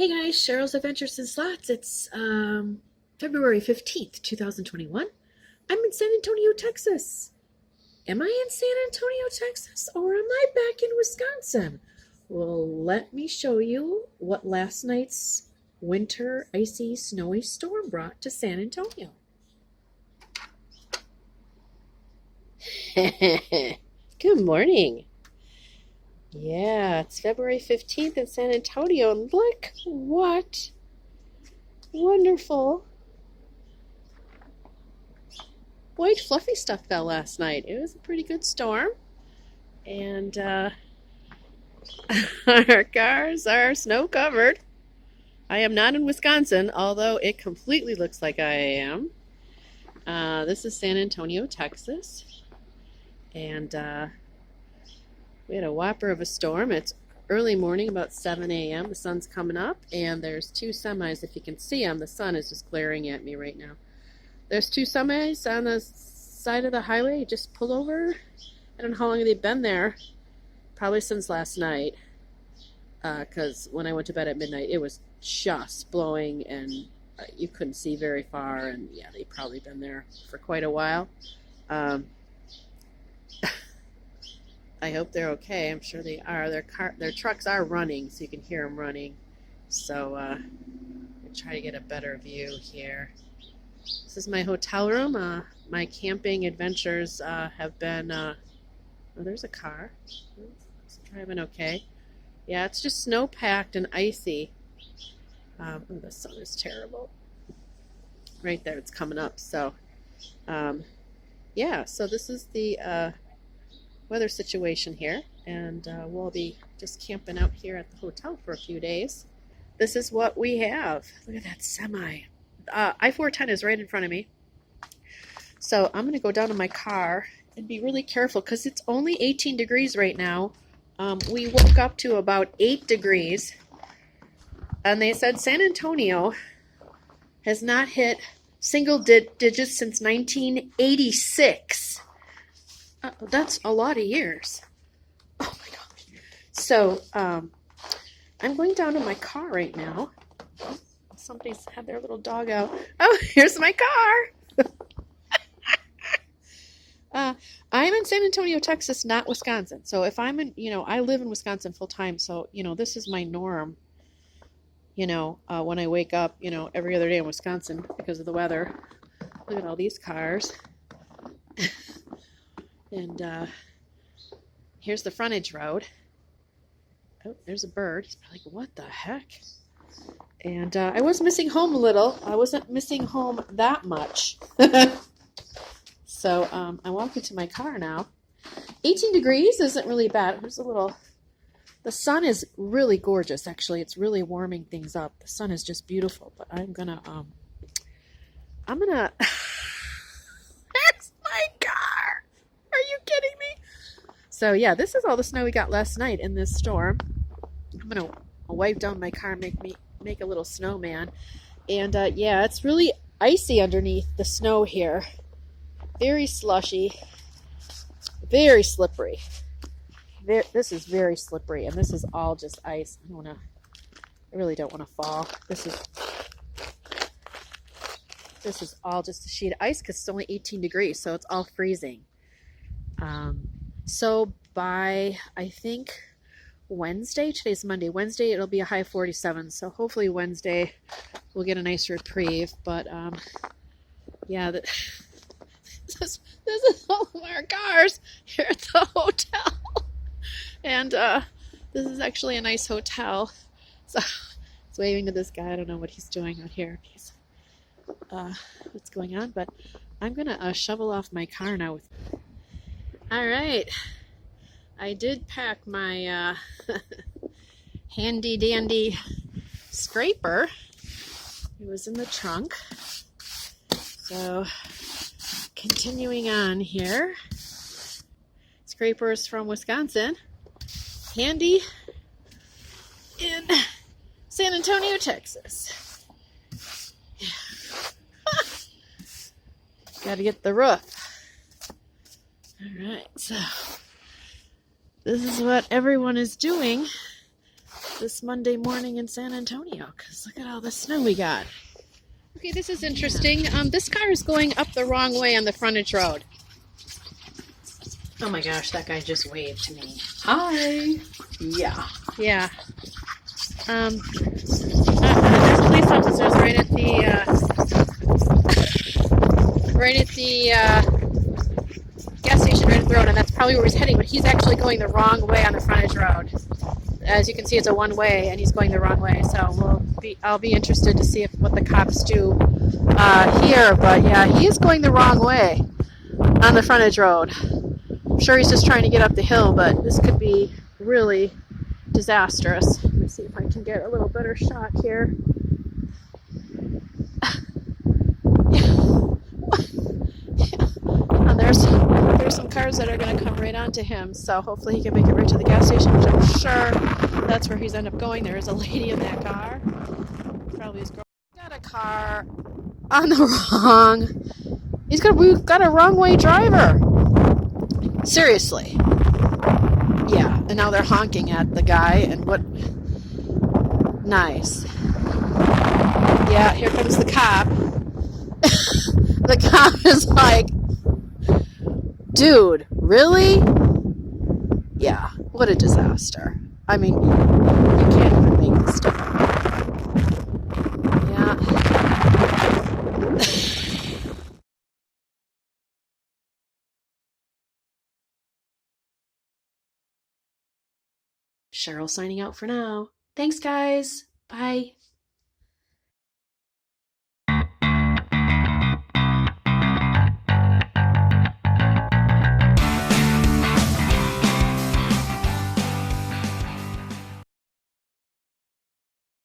Hey guys, Cheryl's Adventures in Slots. It's February 15th, 2021. I'm in San Antonio, Texas. Am I in San Antonio, Texas, or am I back in Wisconsin? Well, let me show you what last night's winter, icy, snowy storm brought to San Antonio. Good morning. Yeah, it's February 15th in San Antonio, and look what wonderful white fluffy stuff fell last night. It was a pretty good storm, and our cars are snow covered. I am not in Wisconsin, although it completely looks like I am. This is San Antonio, Texas, and we had a whopper of a storm. It's early morning, about 7 a.m. The sun's coming up, and there's two semis. If you can see them, the sun is just glaring at me right now. There's two semis on the side of the highway. You just pull over. I don't know how long they've been there. Probably since last night, because when I went to bed at midnight, it was just blowing, and you couldn't see very far. And yeah, they've probably been there for quite a while. I hope they're okay. I'm sure they are. Their trucks are running, so you can hear them running. So I'll try to get a better view here. This is my hotel room. My camping adventures have been... oh, there's a car. It's driving okay. Yeah, it's just snow-packed and icy. Oh, the sun is terrible. Right there, it's coming up. So, yeah, so this is the... weather situation here, and we'll be just camping out here at the hotel for a few days. This is what we have. Look at that semi. I-410 is right in front of me, so I'm going to go down to my car and be really careful because it's only 18 degrees right now. We woke up to about 8 degrees, and they said San Antonio has not hit single digits since 1986. That's a lot of years. Oh my gosh. So, I'm going down to my car right now. Somebody's had their little dog out. Oh, here's my car. I'm in San Antonio, Texas, not Wisconsin. So if I'm in, I live in Wisconsin full time. So, this is my norm, when I wake up, every other day in Wisconsin because of the weather. Look at all these cars. And here's the frontage road. Oh, there's a bird. He's probably like, what the heck? And I was missing home a little. I wasn't missing home that much. So I'm walking to my car now. 18 degrees isn't really bad. There's a little... The sun is really gorgeous, actually. It's really warming things up. The sun is just beautiful. But I'm gonna... There's my car! Are you kidding me? So yeah, this is all the snow we got last night in this storm. I'm gonna wipe down my car and make a little snowman. And yeah, it's really icy underneath the snow here. Very slushy, very slippery. This is very slippery, and this is all just ice. I really don't want to fall. This is all just a sheet of ice because it's only 18 degrees, so it's all freezing. So by, I think, Wednesday, today's Monday, Wednesday it'll be a high 47, so hopefully Wednesday we'll get a nice reprieve. But yeah, this is all of our cars here at the hotel. And this is actually a nice hotel. So it's waving to this guy. I don't know what he's doing out here. He's what's going on, but I'm gonna shovel off my car now. All right, I did pack my handy dandy scraper. It was in the trunk. So continuing on here, scraper is from Wisconsin, handy in San Antonio, Texas. Got to get the roof. All right, so this is what everyone is doing this Monday morning in San Antonio, because look at all the snow we got. Okay, this is interesting. This car is going up the wrong way on the frontage road. Oh my gosh, that guy just waved to me. Hi. Yeah. Yeah. There's police officers right at the gas station right at the road, and that's probably where he's heading, but he's actually going the wrong way on the frontage road. As you can see, it's a one-way, and he's going the wrong way, so I'll be interested to see what the cops do here, but yeah, he is going the wrong way on the frontage road. I'm sure he's just trying to get up the hill, but this could be really disastrous. Let me see if I can get a little better shot here. And there's some cars that are going to come right onto him, so hopefully he can make it right to the gas station, which I'm sure that's where he's end up going. There is a lady in that car. Probably his girl. Got a car on the wrong. We've got a wrong way driver. Seriously. Yeah, and now they're honking at the guy, and what? Nice. Yeah, here comes the cop. The cop is like, dude, really? Yeah, what a disaster. I mean, you can't even make this stuff up. Yeah. Cheryl signing out for now. Thanks, guys. Bye.